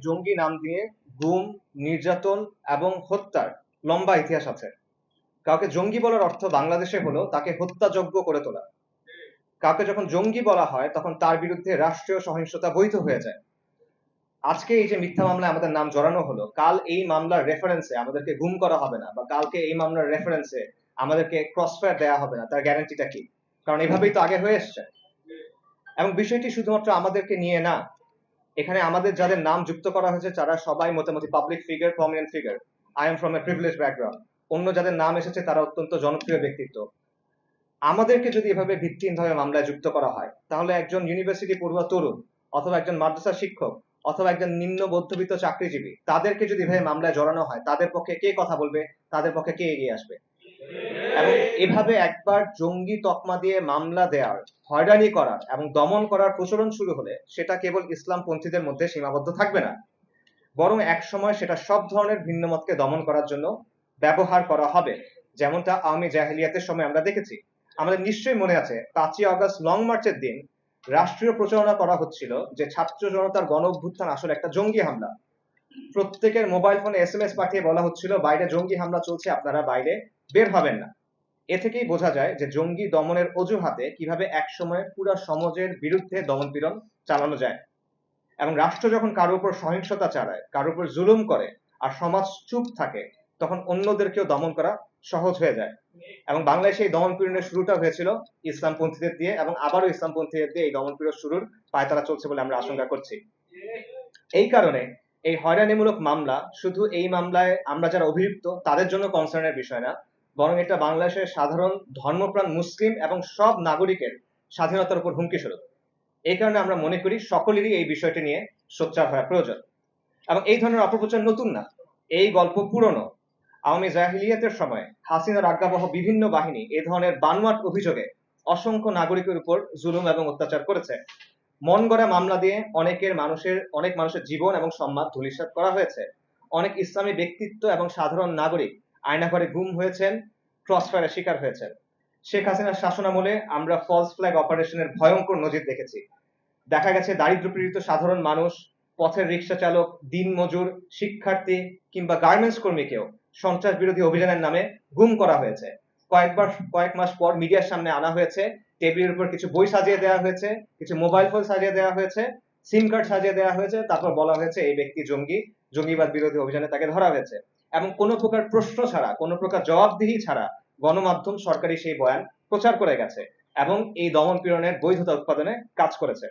জঙ্গি নাম দিয়ে গুম, নির্যাতন এবং হত্যার লম্বা ইতিহাস আছে। কাউকে জঙ্গি বলার অর্থ বাংলাদেশে হলো তাকে হত্যাযোগ্য করে তোলা। কাউকে যখন জঙ্গি বলা হয় তখন তার বিরুদ্ধে রাষ্ট্রীয় সহিংসতা বৈধ হয়ে যায়। আজকে এই যে মিথ্যা মামলায় আমাদের নাম জড়ানো হলো, কাল এই মামলার রেফারেন্সে আমাদেরকে গুম করা হবে না, বা কালকে এই মামলার রেফারেন্সে আমাদেরকে ক্রসফায়ার দেওয়া হবে না, তার গ্যারান্টিটা কি? কারণ এভাবেই তো আগে হয়ে এসছে। এবং বিষয়টি শুধুমাত্র আমাদেরকে নিয়ে না, এখানে আমাদের যাদের নাম যুক্ত করা হয়েছে তারা সবাই মোটামুটি public figure, prominent figure. I am from a privilege background. অন্য যাদের নাম এসেছে তারা অত্যন্ত জনপ্রিয় ব্যক্তিত্ব। আমাদেরকে যদি এভাবে ভিত্তিহীনভাবে মামলায় যুক্ত করা হয়, তাহলে একজন ইউনিভার্সিটি পড়ুয়া তরুণ, অথবা একজন মাদ্রাসা শিক্ষক, অথবা একজন নিম্ন মধ্যবিত্ত চাকরিজীবী, তাদেরকে যদি এভাবে মামলায় জড়ানো হয়, তাদের পক্ষে কে কথা বলবে? তাদের পক্ষে কে এগিয়ে আসবে? এবং এভাবে একবার জঙ্গি তকমা দিয়ে মামলা দেওয়ার, হয়রানি করার এবং দমন করার প্রচলন শুরু হলে সেটা কেবল ইসলামপন্থীদের মধ্যে সীমাবদ্ধ থাকবে না, বরং এক সময় সেটা সব ধরনের ভিন্ন মতকে দমন করার জন্য ব্যবহার করা হবে, যেমনটা আওয়ামী জাহেলিয়াতের সময় আমরা দেখেছি। আমাদের নিশ্চয়ই মনে আছে 5ই আগস্ট লং মার্চের দিন রাষ্ট্রীয় প্রচারণা করা হচ্ছিল যে ছাত্র জনতার গণ অভ্যুত্থান আসলে একটা জঙ্গি হামলা। প্রত্যেকের মোবাইল ফোনে এসএমএস পাঠিয়ে বলা হচ্ছিল বাইরে জঙ্গি হামলা চলছে, আপনারা বাইরে বের হবেন না। এ থেকেই বোঝা যায় যে জঙ্গি দমনের অজুহাতে কিভাবে একসময় পুরো সমাজের বিরুদ্ধে দমনপীড়ন চালানো যায়। এবং রাষ্ট্র যখন কারো উপর সহিংসতা চালায়, কারো উপর জুলুম করে, আর সমাজ চুপ থাকে, তখন অন্যদেরকেও দমন করা সহজ হয়ে যায়। এবং বাংলাদেশে এই দমনপীড়নের শুরুটা হয়েছিল ইসলামপন্থীদের দিয়ে, এবং আবারও ইসলামপন্থীদের দিয়ে এই দমনপীড়ন শুরুর পায়তারা চলছে বলে আমরা আশঙ্কা করছি। এই কারণে এই হয়রানিমূলক মামলা শুধু এই মামলায় আমরা যারা অভিযুক্ত তাদের জন্য কনসার্নের বিষয় না, বরং এটা বাংলাদেশের সাধারণ ধর্মপ্রাণ মুসলিম এবং সব নাগরিকের স্বাধীনতার উপর হুমকি স্বরূপ। এই কারণে আমরা মনে করি সকলেরই এই বিষয়টি নিয়ে সোচ্চার হওয়া প্রয়োজন। এবং এই ধরনের অপপ্রচার নতুন না, এই গল্প পুরনো। আওয়ামী জাহিলিয়াতের সময় হাসিনার আজ্ঞাবহ বিভিন্ন বাহিনী এ ধরনের বানোয়াট অভিযোগে অসংখ্য নাগরিকের উপর জুলুম এবং অত্যাচার করেছে। মন গড়া মামলা দিয়ে অনেক মানুষের জীবন এবং সম্মান ধূলিসাৎ করা হয়েছে। অনেক ইসলামী ব্যক্তিত্ব এবং সাধারণ নাগরিক আয়নাঘরে গুম হয়েছেন, ক্রসফায়ারের শিকার হয়েছেন। শেখ হাসিনার শাসনামলে আমরা ফলস ফ্ল্যাগ অপারেশনের ভয়ঙ্কর নজির দেখেছি। দেখা গেছে দারিদ্র্যপীড়িত সাধারণ মানুষ, পথের রিক্সা চালক, দিনমজুর, শিক্ষার্থী কিংবা গার্মেন্টস কর্মীকেও সন্ত্রাস বিরোধী অভিযানের নামে গুম করা হয়েছে। কয়েক মাস পর মিডিয়ার সামনে আনা হয়েছে, টেবিলের উপর কিছু বই সাজিয়ে দেওয়া হয়েছে, কিছু মোবাইল ফোন সাজিয়ে দেওয়া হয়েছে, সিম কার্ড সাজিয়ে দেওয়া হয়েছে, তারপর বলা হয়েছে এই ব্যক্তি জঙ্গি, জঙ্গিবাদ বিরোধী অভিযানে তাকে ধরা হয়েছে। এবং কোনো প্রকার প্রশ্ন ছাড়া, কোনো প্রকার জবাবদিহি ছাড়া গণমাধ্যম সরকারি সেই বয়ান প্রচার করে গেছে এবং এই দমন পীড়নের বৈধতা উৎপাদনে কাজ করেছে।